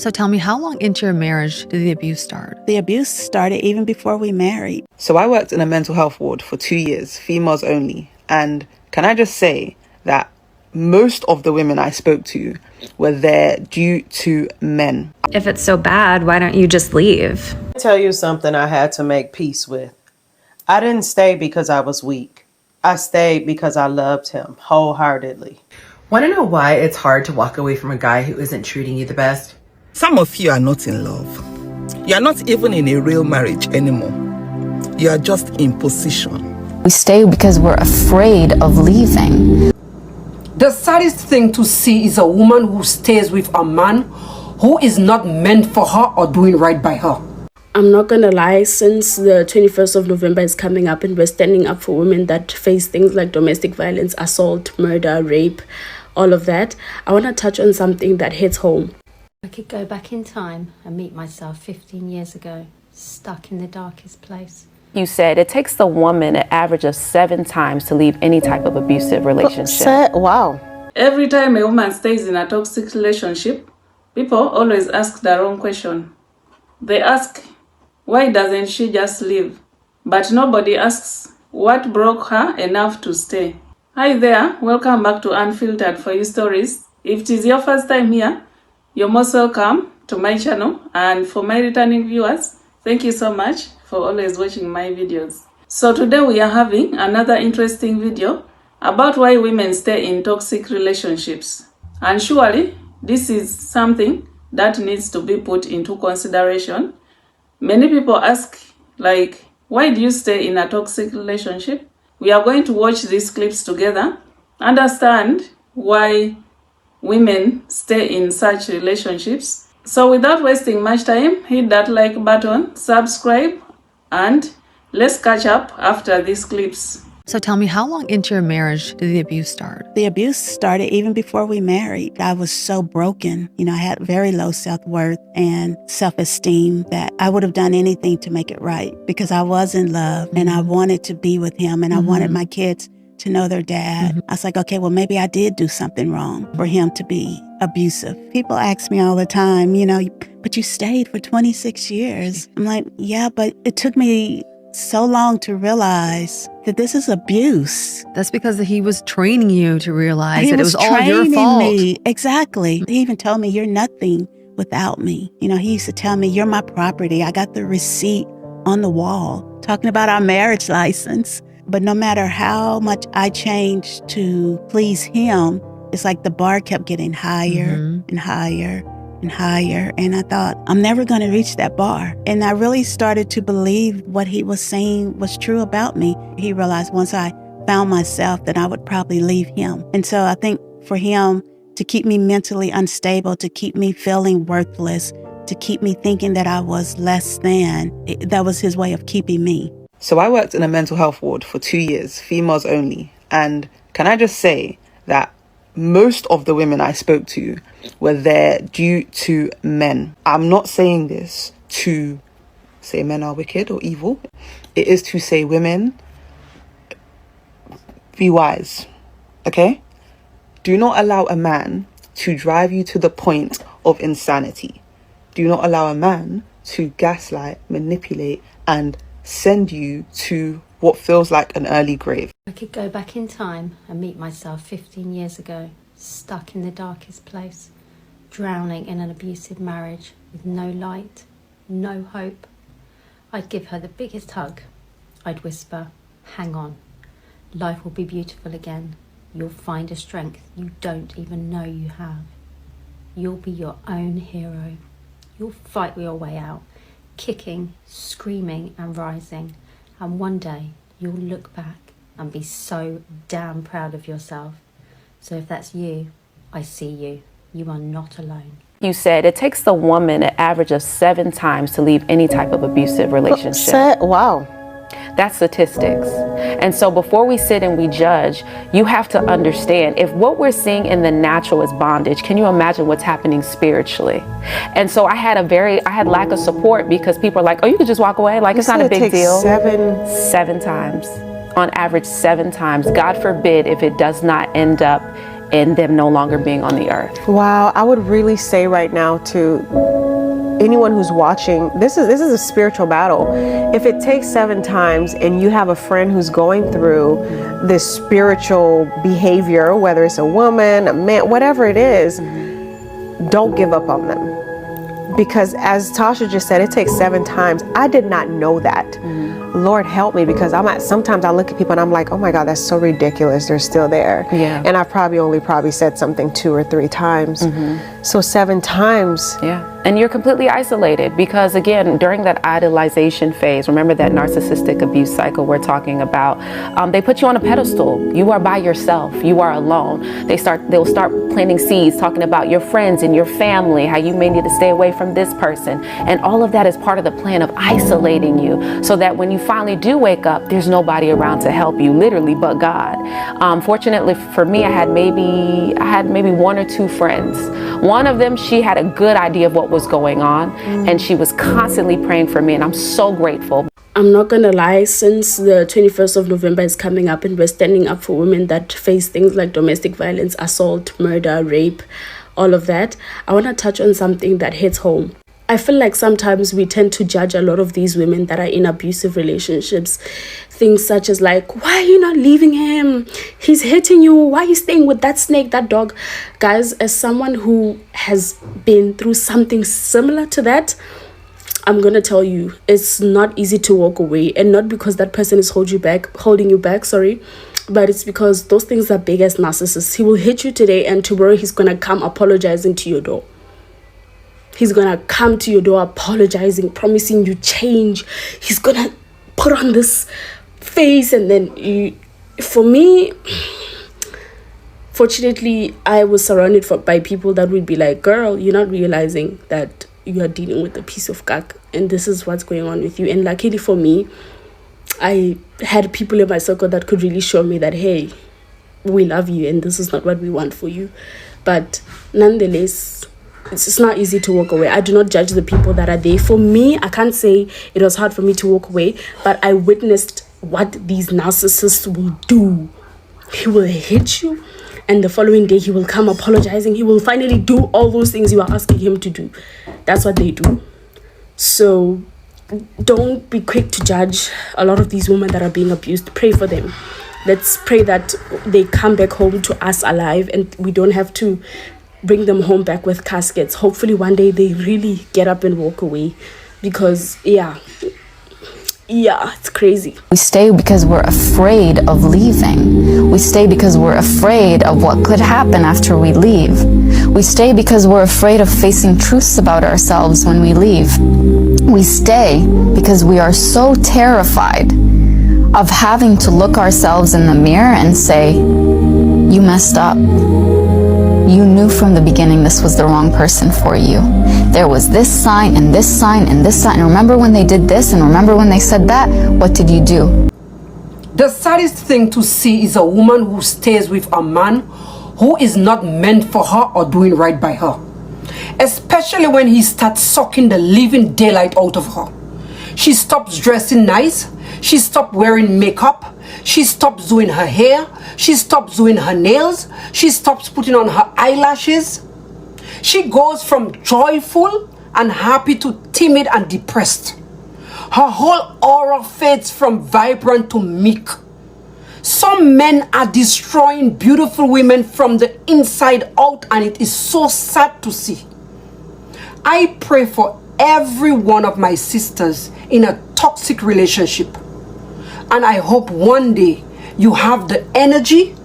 So tell me, how long into your marriage did the abuse start? The abuse started even before we married. So I worked in a mental health ward for 2 years, females only. And can I just say that most of the women I spoke to were there due to men. If it's so bad, why don't you just leave? I'll tell you something I had to make peace with. I didn't stay because I was weak. I stayed because I loved him wholeheartedly. Want to know why it's hard to walk away from a guy who isn't treating you the best? Some of you are not in love. You are not even in a real marriage anymore. You are just in position. We stay because we're afraid of leaving. The saddest thing to see is a woman who stays with a man who is not meant for her or doing right by her. I'm not gonna lie, since the 21st of November is coming up and we're standing up for women that face things like domestic violence, assault, murder, rape, all of that, I want to touch on something that hits home. I could go back in time and meet myself 15 years ago, stuck in the darkest place. You said it takes the woman an average of 7 times to leave any type of abusive relationship. Wow. Every time a woman stays in a toxic relationship, people always ask the wrong question. They ask, why doesn't she just leave? But nobody asks, what broke her enough to stay? Hi there, welcome back to Unfiltered for You Stories. If it is your first time here, you're most welcome to my channel, and for my returning viewers, thank you so much for always watching my videos. So today we are having another interesting video about why women stay in toxic relationships. And surely this is something that needs to be put into consideration. Many people ask, like, why do you stay in a toxic relationship? We are going to watch these clips together, understand why women stay in such relationships. So without wasting much time, hit that like button, subscribe, and let's catch up after these clips. So tell me, how long into your marriage did the abuse start? The abuse started even before we married. I was so broken. I had very low self-worth and self-esteem that I would have done anything to make it right because I was in love and I wanted to be with him and I wanted my kids to know their dad. I was like, okay, well, maybe I did do something wrong for him to be abusive. People ask me all the time, but you stayed for 26 years. I'm like, yeah, but it took me so long to realize that this is abuse. That's because he was training you to realize that it was all your training fault. me. Exactly. He even told me, you're nothing without me. He used to tell me, you're my property. I got the receipt on the wall talking about our marriage license. But no matter how much I changed to please him, it's like the bar kept getting higher and higher and higher. And I thought, I'm never going to reach that bar. And I really started to believe what he was saying was true about me. He realized once I found myself that I would probably leave him. And so I think for him to keep me mentally unstable, to keep me feeling worthless, to keep me thinking that I was less than, that was his way of keeping me. So I worked in a mental health ward for 2 years, females only. And can I just say that most of the women I spoke to were there due to men. I'm not saying this to say men are wicked or evil. It is to say, women, be wise, okay? Do not allow a man to drive you to the point of insanity. Do not allow a man to gaslight, manipulate, and send you to what feels like an early grave. I could go back in time and meet myself 15 years ago, stuck in the darkest place, drowning in an abusive marriage with no light, no hope. I'd give her the biggest hug. I'd whisper, hang on, life will be beautiful again. You'll find a strength you don't even know you have. You'll be your own hero. You'll fight your way out, kicking, screaming and rising. And one day you'll look back and be so damn proud of yourself. So if that's you, I see you. You are not alone. You said it takes the woman an average of 7 times to leave any type of abusive relationship. Wow. That's statistics. And so before we sit and we judge, you have to understand, if what we're seeing in the natural is bondage, can you imagine what's happening spiritually? And so I had lack of support because people are like, oh, you could just walk away. Like, it's not a big deal. 7 times. On average, 7 times. God forbid if it does not end up in them no longer being on the earth? Wow, I would really say right now to anyone who's watching, this is a spiritual battle. If it takes 7 times and you have a friend who's going through this spiritual behavior, whether it's a woman, a man, whatever it is, don't give up on them. Because as Tasha just said, it takes 7 times. I did not know that. Lord help me, because sometimes I look at people and I'm like, oh my God, that's so ridiculous. They're still there. Yeah. And I've probably said something 2 or 3 times. So 7 times. Yeah. And you're completely isolated because, again, during that idolization phase, remember that narcissistic abuse cycle we're talking about, they put you on a pedestal. You are by yourself. You are alone. They'll start planting seeds, talking about your friends and your family, how you may need to stay away from this person. And all of that is part of the plan of isolating you so that when you finally do wake up, there's nobody around to help you, literally, but God. Fortunately for me, I had maybe 1 or 2 friends. One of them, she had a good idea of what was going on, and she was constantly praying for me, and I'm so grateful. I'm not gonna lie, since the 21st of November is coming up and we're standing up for women that face things like domestic violence, assault, murder, rape, all of that, I want to touch on something that hits home. I feel like sometimes we tend to judge a lot of these women that are in abusive relationships. Things such as like, why are you not leaving him? He's hitting you. Why are you staying with that snake, that dog? Guys, as someone who has been through something similar to that, I'm going to tell you, it's not easy to walk away. And not because that person is holding you back, but it's because those things are big as narcissists. He will hit you today and tomorrow he's going to come apologizing to your door. He's going to come to your door apologizing, promising you change. He's going to put on this face and then for me, fortunately, I was surrounded by people that would be like, girl, you're not realizing that you are dealing with a piece of cack and this is what's going on with you. And luckily for me, I had people in my circle that could really show me that, hey, we love you and this is not what we want for you. But nonetheless, it's not easy to walk away. I do not judge the people that are there. For me, I can't say it was hard for me to walk away, but I witnessed what these narcissists will do. He will hit you, and the following day he will come apologizing. He will finally do all those things you are asking him to do. That's what they do. So don't be quick to judge a lot of these women that are being abused. Pray for them. Let's pray that they come back home to us alive and we don't have to bring them home back with caskets. Hopefully one day they really get up and walk away, because it's crazy. We stay because we're afraid of leaving. We stay because we're afraid of what could happen after we leave. We stay because we're afraid of facing truths about ourselves when we leave. We stay because we are so terrified of having to look ourselves in the mirror and say, you messed up. You knew from the beginning this was the wrong person for you. There was this sign and this sign and this sign. And remember when they did this and remember when they said that? What did you do? The saddest thing to see is a woman who stays with a man who is not meant for her or doing right by her. Especially when he starts sucking the living daylight out of her. She stops dressing nice. She stopped wearing makeup. She stops doing her hair. She stops doing her nails. She stops putting on her eyelashes. She goes from joyful and happy to timid and depressed. Her whole aura fades from vibrant to meek. Some men are destroying beautiful women from the inside out, and it is so sad to see. I pray for every one of my sisters in a toxic relationship. And I hope one day you have the energy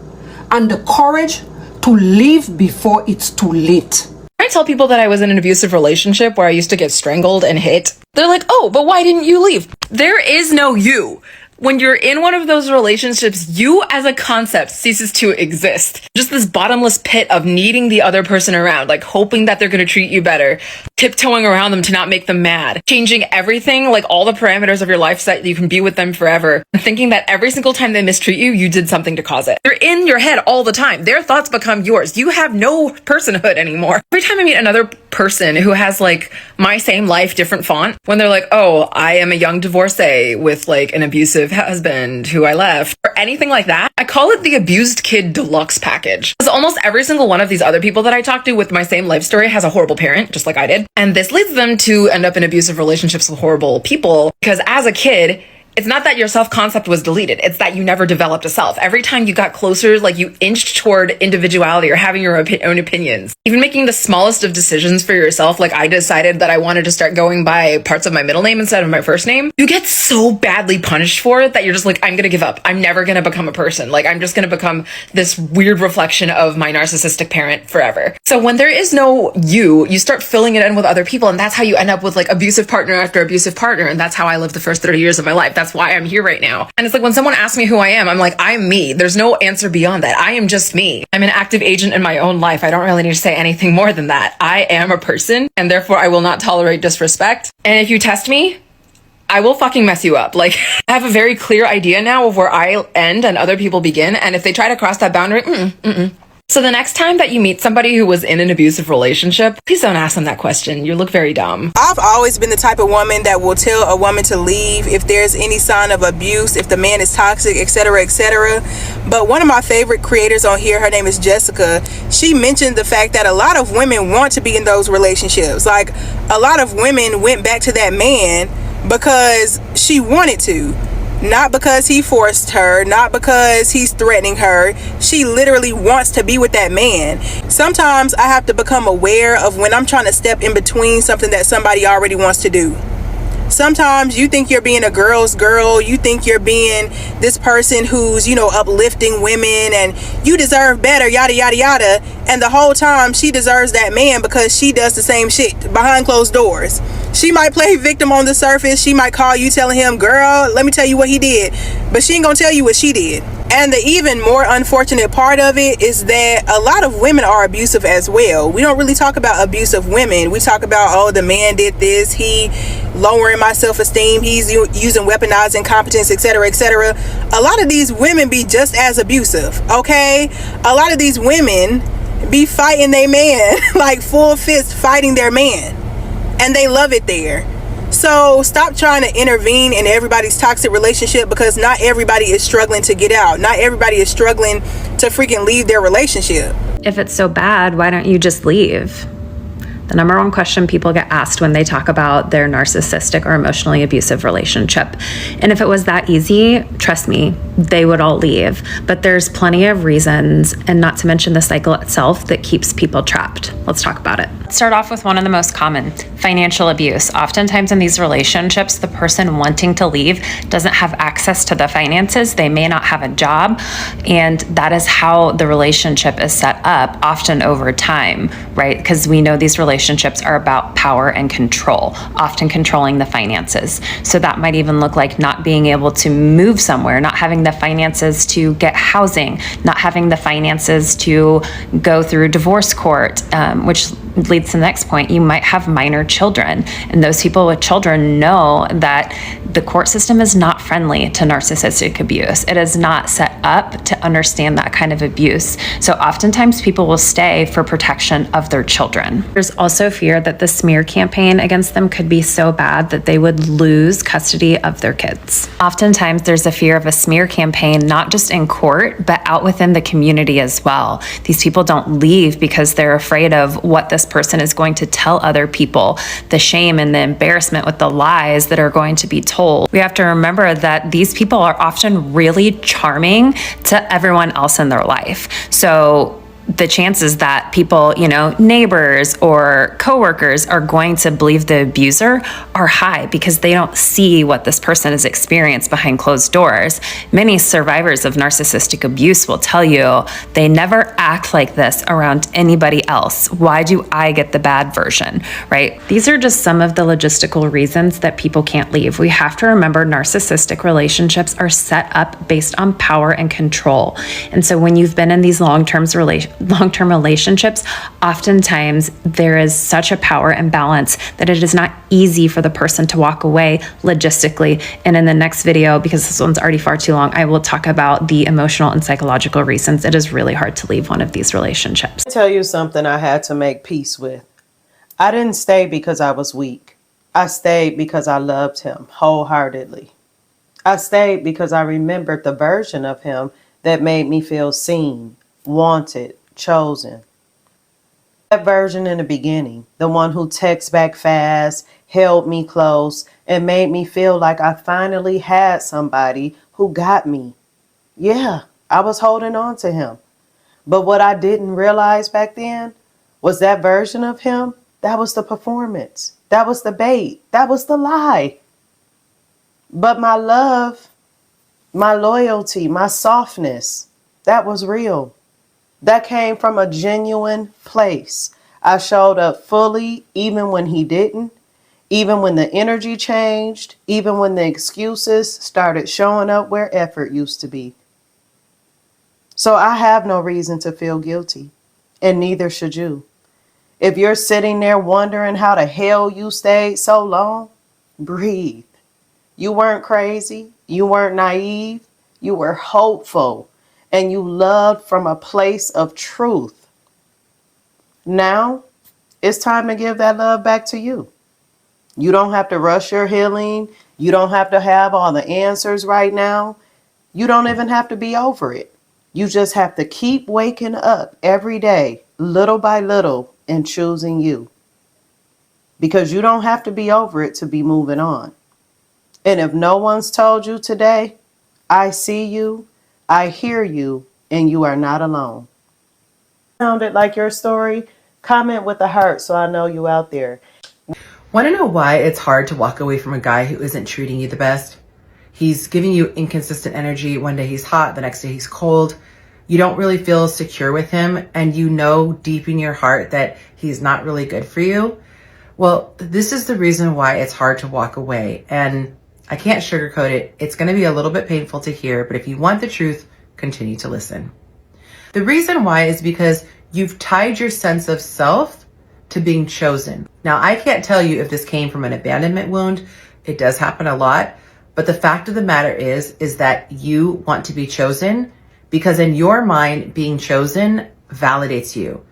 and the courage to leave before it's too late. I tell people that I was in an abusive relationship where I used to get strangled and hit. They're like, oh, but why didn't you leave? There is no you. When you're in one of those relationships, you as a concept ceases to exist. Just this bottomless pit of needing the other person around, like hoping that they're going to treat you better. tiptoeing around them to not make them mad, changing everything, like all the parameters of your life so that you can be with them forever, and thinking that every single time they mistreat you, you did something to cause it. They're in your head all the time. Their thoughts become yours. You have no personhood anymore. Every time I meet another person who has like my same life, different font, when they're like, oh, I am a young divorcee with like an abusive husband who I left, or anything like that, I call it the abused kid deluxe package. Because almost every single one of these other people that I talk to with my same life story has a horrible parent, just like I did. And this leads them to end up in abusive relationships with horrible people, because as a kid, it's not that your self-concept was deleted. It's that you never developed a self. Every time you got closer, like you inched toward individuality or having your own opinions. Even making the smallest of decisions for yourself, like I decided that I wanted to start going by parts of my middle name instead of my first name. You get so badly punished for it that you're just like, I'm gonna give up. I'm never gonna become a person. Like I'm just gonna become this weird reflection of my narcissistic parent forever. So when there is no you start filling it in with other people, and that's how you end up with like abusive partner after abusive partner. And that's how I lived the first 30 years of my life. That's why I'm here right now. And it's like when someone asks me who I am, I'm like, I'm me. There's no answer beyond that. I am just me. I'm an active agent in my own life. I don't really need to say anything more than that. I am a person, and therefore I will not tolerate disrespect. And if you test me, I will fucking mess you up. Like, I have a very clear idea now of where I end and other people begin. And if they try to cross that boundary, So the next time that you meet somebody who was in an abusive relationship, please don't ask them that question. You look very dumb. I've always been the type of woman that will tell a woman to leave if there's any sign of abuse, if the man is toxic, etc., etc. But one of my favorite creators on here, her name is Jessica, she mentioned the fact that a lot of women want to be in those relationships. Like, a lot of women went back to that man because she wanted to. Not because he forced her, not because he's threatening her. She literally wants to be with that man. Sometimes I have to become aware of when I'm trying to step in between something that somebody already wants to do. Sometimes you think you're being a girl's girl, you think you're being this person who's, uplifting women and you deserve better, yada, yada, yada. And the whole time she deserves that man because she does the same shit behind closed doors. She might play victim on the surface. She might call you telling him, girl, let me tell you what he did. But she ain't gonna tell you what she did. And the even more unfortunate part of it is that a lot of women are abusive as well. We don't really talk about abusive women. We talk about, oh, the man did this, he lowering my self-esteem, he's using weaponized incompetence, etc., etc. A lot of these women be just as abusive, okay? A lot of these women be fighting their man, like full fist fighting their man. And they love it there. So stop trying to intervene in everybody's toxic relationship, because not everybody is struggling to get out. Not everybody is struggling to freaking leave their relationship. If it's so bad, why don't you just leave? The number one question people get asked when they talk about their narcissistic or emotionally abusive relationship. And if it was that easy, trust me, they would all leave. But there's plenty of reasons, and not to mention the cycle itself, that keeps people trapped. Let's talk about it. Let's start off with one of the most common, financial abuse. Oftentimes in these relationships, the person wanting to leave doesn't have access to the finances. They may not have a job. And that is how the relationship is set up, often over time, right? Because we know these relationships are about power and control, often controlling the finances. So that might even look like not being able to move somewhere, not having the finances to get housing, not having the finances to go through divorce court, which leads to the next point. You might have minor children, and those people with children know that the court system is not friendly to narcissistic abuse. It is not set up to understand that kind of abuse. So oftentimes people will stay for protection of their children. There's also fear that the smear campaign against them could be so bad that they would lose custody of their kids. Oftentimes there's a fear of a smear campaign, not just in court, but out within the community as well. These people don't leave because they're afraid of what this person is going to tell other people, the shame and the embarrassment with the lies that are going to be told. We have to remember that these people are often really charming to everyone else in their life. So the chances that people, neighbors or coworkers are going to believe the abuser are high because they don't see what this person has experienced behind closed doors. Many survivors of narcissistic abuse will tell you they never act like this around anybody else. Why do I get the bad version, right? These are just some of the logistical reasons that people can't leave. We have to remember narcissistic relationships are set up based on power and control. And so when you've been in these long-term long-term relationships, oftentimes there is such a power imbalance that it is not easy for the person to walk away logistically. And in the next video, because this one's already far too long, I will talk about the emotional and psychological reasons it is really hard to leave one of these relationships. I'll tell you something I had to make peace with. I didn't stay because I was weak. I stayed because I loved him wholeheartedly. I stayed because I remembered the version of him that made me feel seen, wanted, chosen. That version in the beginning, the one who texted back fast, held me close, and made me feel like I finally had somebody who got me. Yeah, I was holding on to him. But what I didn't realize back then was that version of him, that was the performance. That was the bait. That was the lie. But my love, my loyalty, my softness, that was real. That came from a genuine place. I showed up fully even when he didn't, even when the energy changed, even when the excuses started showing up where effort used to be. So I have no reason to feel guilty, and neither should you. If you're sitting there wondering how the hell you stayed so long, breathe. You weren't crazy. You weren't naive. You were hopeful, and you loved from a place of truth. Now, it's time to give that love back to you. You don't have to rush your healing. You don't have to have all the answers right now. You don't even have to be over it. You just have to keep waking up every day, little by little, and choosing you. Because you don't have to be over it to be moving on. And if no one's told you today, I see you, I hear you, and you are not alone. Sounded like your story? Comment with a heart so I know you out there. Want to know why it's hard to walk away from a guy who isn't treating you the best? He's giving you inconsistent energy. One day he's hot, the next day he's cold. You don't really feel secure with him, and you know deep in your heart that he's not really good for you. Well, this is the reason why it's hard to walk away, and I can't sugarcoat it. It's going to be a little bit painful to hear, but if you want the truth, continue to listen. The reason why is because you've tied your sense of self to being chosen. Now, I can't tell you if this came from an abandonment wound. It does happen a lot, but the fact of the matter is that you want to be chosen because in your mind, being chosen validates you.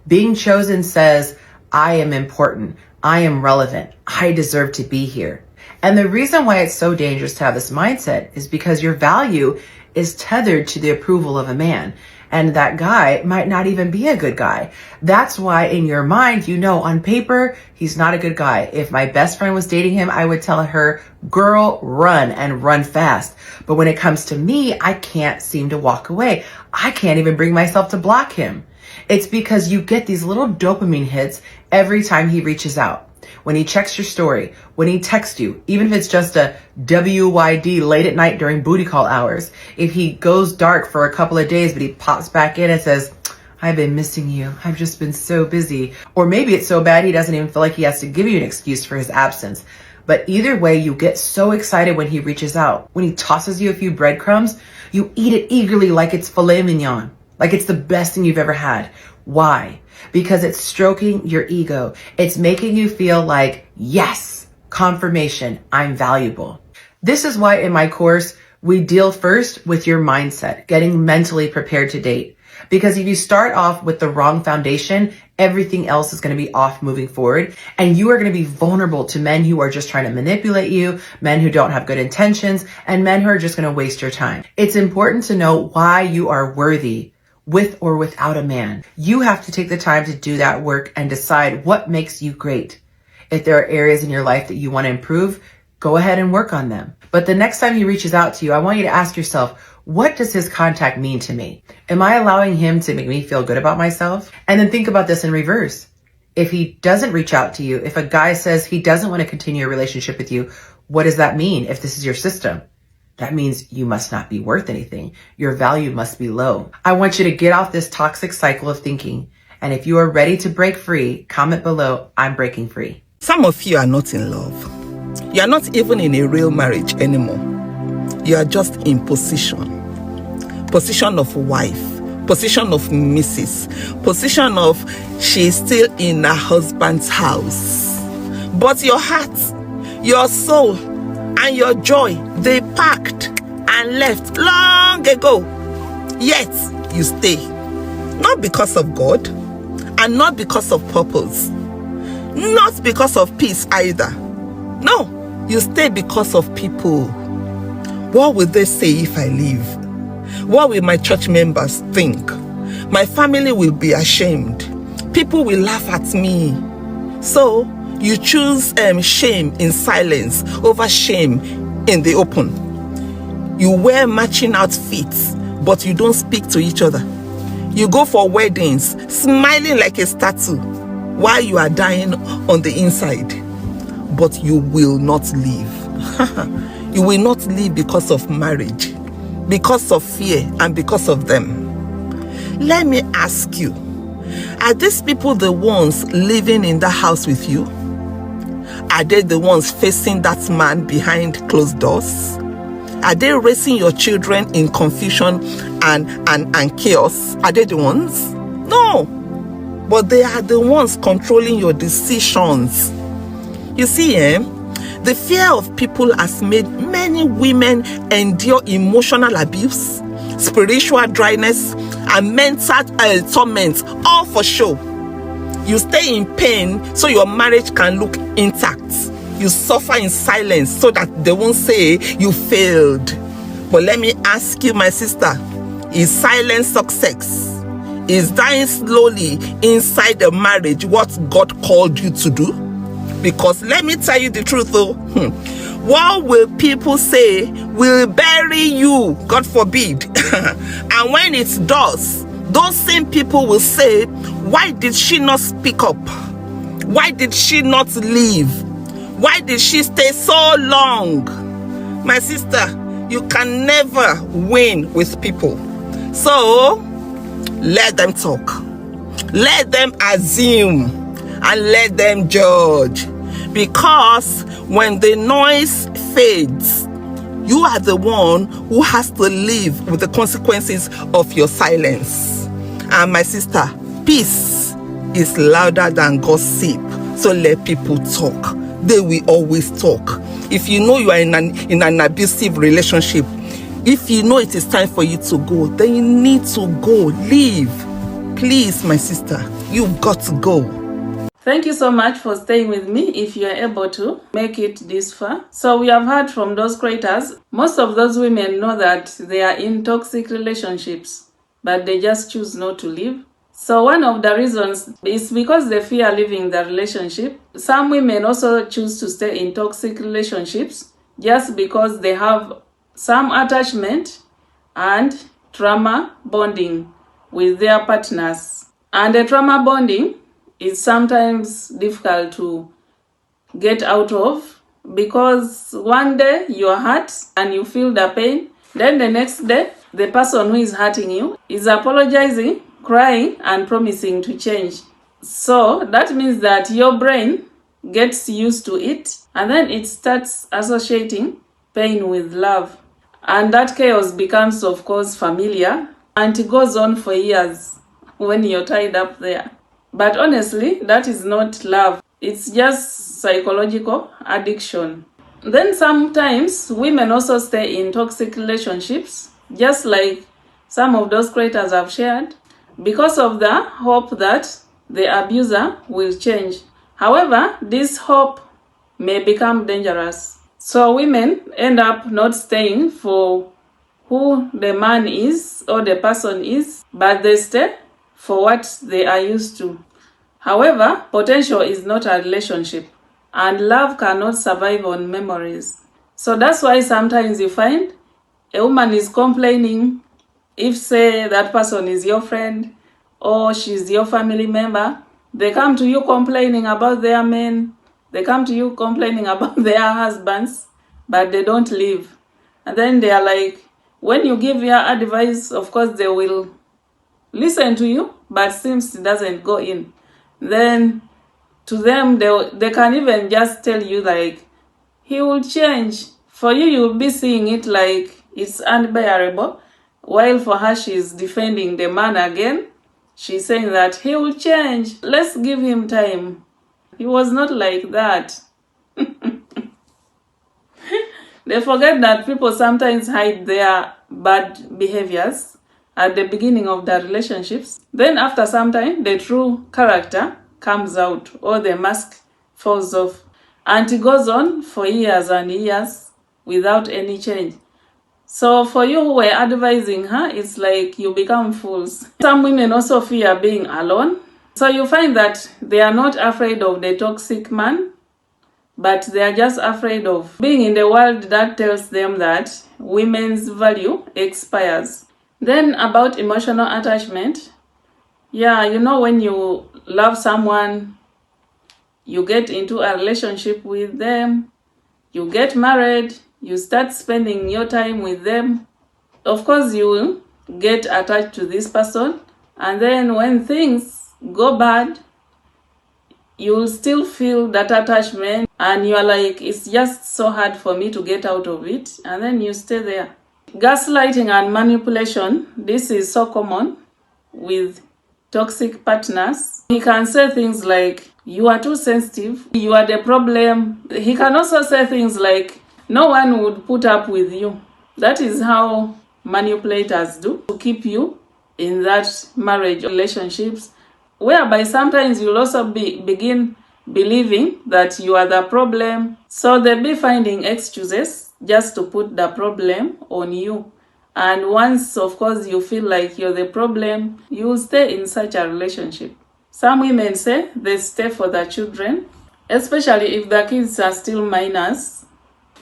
Being chosen says, I am important. I am relevant. I deserve to be here. And the reason why it's so dangerous to have this mindset is because your value is tethered to the approval of a man. And that guy might not even be a good guy. That's why in your mind, you know, on paper, he's not a good guy. If my best friend was dating him, I would tell her, girl, run and run fast. But when it comes to me, I can't seem to walk away. I can't even bring myself to block him. It's because you get these little dopamine hits every time he reaches out. When he checks your story, when he texts you, even if it's just a WYD late at night during booty call hours, if he goes dark for a couple of days, but he pops back in and says, I've been missing you. I've just been so busy. Or maybe it's so bad he doesn't even feel like he has to give you an excuse for his absence. But either way, you get so excited when he reaches out. When he tosses you a few breadcrumbs, you eat it eagerly like it's filet mignon, like it's the best thing you've ever had. Why? Because it's stroking your ego. It's making you feel like, yes, confirmation, I'm valuable. This is why in my course, we deal first with your mindset, getting mentally prepared to date. Because if you start off with the wrong foundation, everything else is going to be off moving forward. And you are going to be vulnerable to men who are just trying to manipulate you, men who don't have good intentions, and men who are just going to waste your time. It's important to know why you are worthy with or without a man. You have to take the time to do that work and decide what makes you great. If there are areas in your life that you want to improve, go ahead and work on them. But the next time he reaches out to you, I want you to ask yourself, what does his contact mean to me? Am I allowing him to make me feel good about myself? And then think about this in reverse. If he doesn't reach out to you, if a guy says he doesn't want to continue a relationship with you, what does that mean if this is your system? That means you must not be worth anything. Your value must be low. I want you to get off this toxic cycle of thinking. And if you are ready to break free, comment below, I'm breaking free. Some of you are not in love. You are not even in a real marriage anymore. You are just in position of wife, position of Mrs., position of she's still in her husband's house. But your heart, your soul, and your joy, they packed and left long ago. Yet you stay. Not because of God, and not because of purpose. Not because of peace either. No, you stay because of people. What will they say if I leave? What will my church members think? My family will be ashamed. People will laugh at me. So you choose shame in silence over shame in the open. You wear matching outfits, but you don't speak to each other. You go for weddings, smiling like a statue, while you are dying on the inside. But you will not leave. You will not leave because of marriage, because of fear, and because of them. Let me ask you, are these people the ones living in the house with you? Are they the ones facing that man behind closed doors? Are they raising your children in confusion and chaos? Are they the ones? No. But they are the ones controlling your decisions. You see, the fear of people has made many women endure emotional abuse, spiritual dryness, and mental torment, all for show. You stay in pain so your marriage can look intact. You suffer in silence so that they won't say you failed. But let me ask you, my sister, is silence success? Is dying slowly inside the marriage what God called you to do? Because let me tell you the truth though, what will people say will bury you, God forbid. And when it does, those same people will say, why did she not speak up? Why did she not leave? Why did she stay so long? My sister, you can never win with people. So, let them talk. Let them assume. And let them judge. Because when the noise fades, you are the one who has to live with the consequences of your silence. And my sister, peace is louder than gossip. So let people talk. They will always talk. If you know you are in an abusive relationship, if you know it is time for you to go, then you need to go. Leave. Please, my sister, you've got to go. Thank you so much for staying with me if you are able to make it this far. So we have heard from those creators. Most of those women know that they are in toxic relationships, but they just choose not to leave. So one of the reasons is because they fear leaving the relationship. Some women also choose to stay in toxic relationships just because they have some attachment and trauma bonding with their partners. And the trauma bonding is sometimes difficult to get out of because one day you are hurt and you feel the pain. Then the next day, the person who is hurting you is apologizing, crying, and promising to change. So that means that your brain gets used to it and then it starts associating pain with love. And that chaos becomes, of course, familiar and it goes on for years when you're tied up there. But honestly, that is not love. It's just psychological addiction. Then sometimes women also stay in toxic relationships, just like some of those creators have shared, because of the hope that the abuser will change. However, this hope may become dangerous. So women end up not staying for who the man is or the person is, but they stay for what they are used to. However, potential is not a relationship, and love cannot survive on memories. So that's why sometimes you find a woman is complaining if, say, that person is your friend or she's your family member. They come to you complaining about their men, they come to you complaining about their husbands, but they don't leave. And then they are like, when you give your advice, of course they will listen to you, but seems it doesn't go in. Then to them, they can even just tell you like, he will change. For you, you'll be seeing it like it's unbearable. While for her, she's defending the man again. She's saying that he will change. Let's give him time. He was not like that. They forget that people sometimes hide their bad behaviors at the beginning of their relationships. Then after some time, the true character comes out or the mask falls off. And it goes on for years and years without any change. So for you who were advising her, it's like you become fools. Some women also fear being alone. So you find that they are not afraid of the toxic man, but they are just afraid of being in the world that tells them that women's value expires. Then about emotional attachment. Yeah, you know, when you love someone, you get into a relationship with them, you get married, you start spending your time with them. Of course, you will get attached to this person. And then when things go bad, you will still feel that attachment. And you are like, it's just so hard for me to get out of it. And then you stay there. Gaslighting and manipulation. This is so common with toxic partners. He can say things like, you are too sensitive, you are the problem. He can also say things like, no one would put up with you. That is how manipulators do, to keep you in that marriage relationships, whereby sometimes you'll also begin believing that you are the problem. So they'll be finding excuses just to put the problem on you. And once, of course, you feel like you're the problem, you will stay in such a relationship. Some women say they stay for their children, especially if the kids are still minors.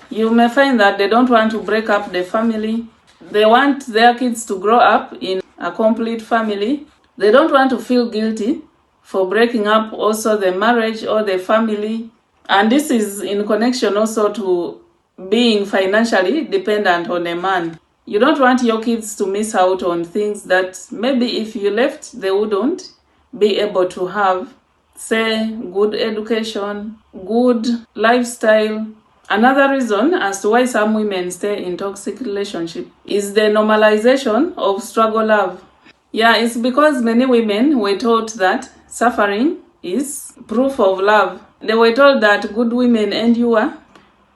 You may find that they don't want to break up the family. They want their kids to grow up in a complete family. They don't want to feel guilty for breaking up also the marriage or the family. And this is in connection also to being financially dependent on a man. You don't want your kids to miss out on things that maybe if you left, they wouldn't be able to have, say, good education, good lifestyle. Another reason as to why some women stay in toxic relationships is the normalization of struggle love. Yeah, it's because many women were taught that suffering is proof of love. They were told that good women endure,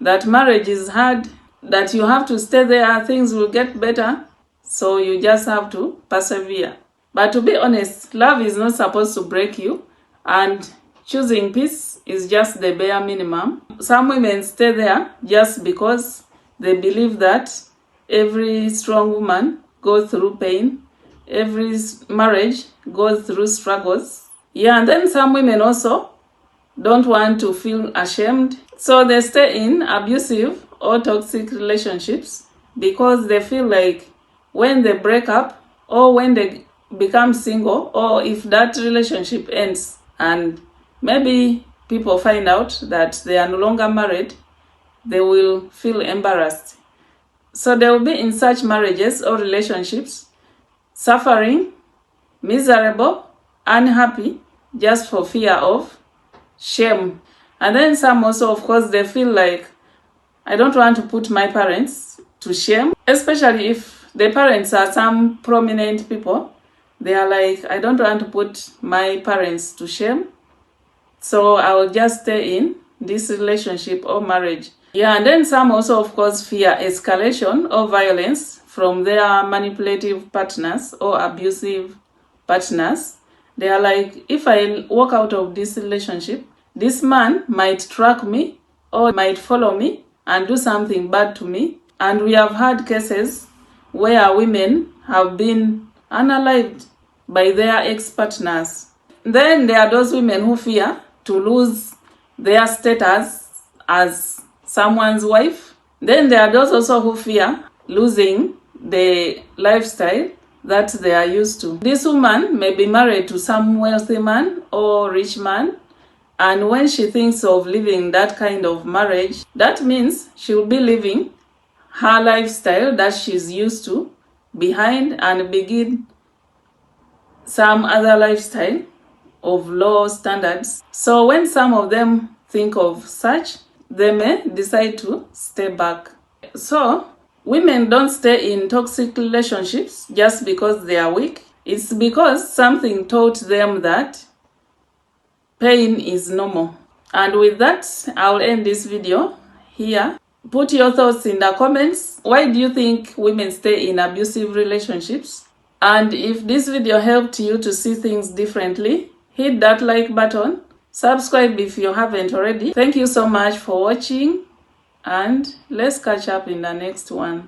that marriage is hard, that you have to stay there, things will get better, so you just have to persevere. But to be honest, love is not supposed to break you, and choosing peace is just the bare minimum. Some women stay there just because they believe that every strong woman goes through pain, every marriage goes through struggles. Yeah, and then some women also don't want to feel ashamed, so they stay in abusive or toxic relationships because they feel like when they break up or when they become single, or if that relationship ends and maybe people find out that they are no longer married, they will feel embarrassed. So they will be in such marriages or relationships, suffering, miserable, unhappy, just for fear of shame. And then some also, of course, they feel like, I don't want to put my parents to shame, especially if the parents are some prominent people. They are like, I don't want to put my parents to shame, so I will just stay in this relationship or marriage. Yeah, and then some also, of course, fear escalation or violence from their manipulative partners or abusive partners. They are like, if I walk out of this relationship, this man might track me or might follow me and do something bad to me. And we have had cases where women have been unalived by their ex-partners. Then there are those women who fear to lose their status as someone's wife. Then there are those also who fear losing the lifestyle that they are used to. This woman may be married to some wealthy man or rich man, and when she thinks of leaving that kind of marriage, that means she will be living her lifestyle that she's used to behind and begin some other lifestyle of low standards. So when some of them think of such, they may decide to stay back. So Women don't stay in toxic relationships just because they are weak. It's because something taught them that pain is normal. And with that, I'll end this video here. Put your thoughts in the comments. Why do you think women stay in abusive relationships? And if this video helped you to see things differently, hit that like button. Subscribe if you haven't already. Thank you so much for watching, and let's catch up in the next one.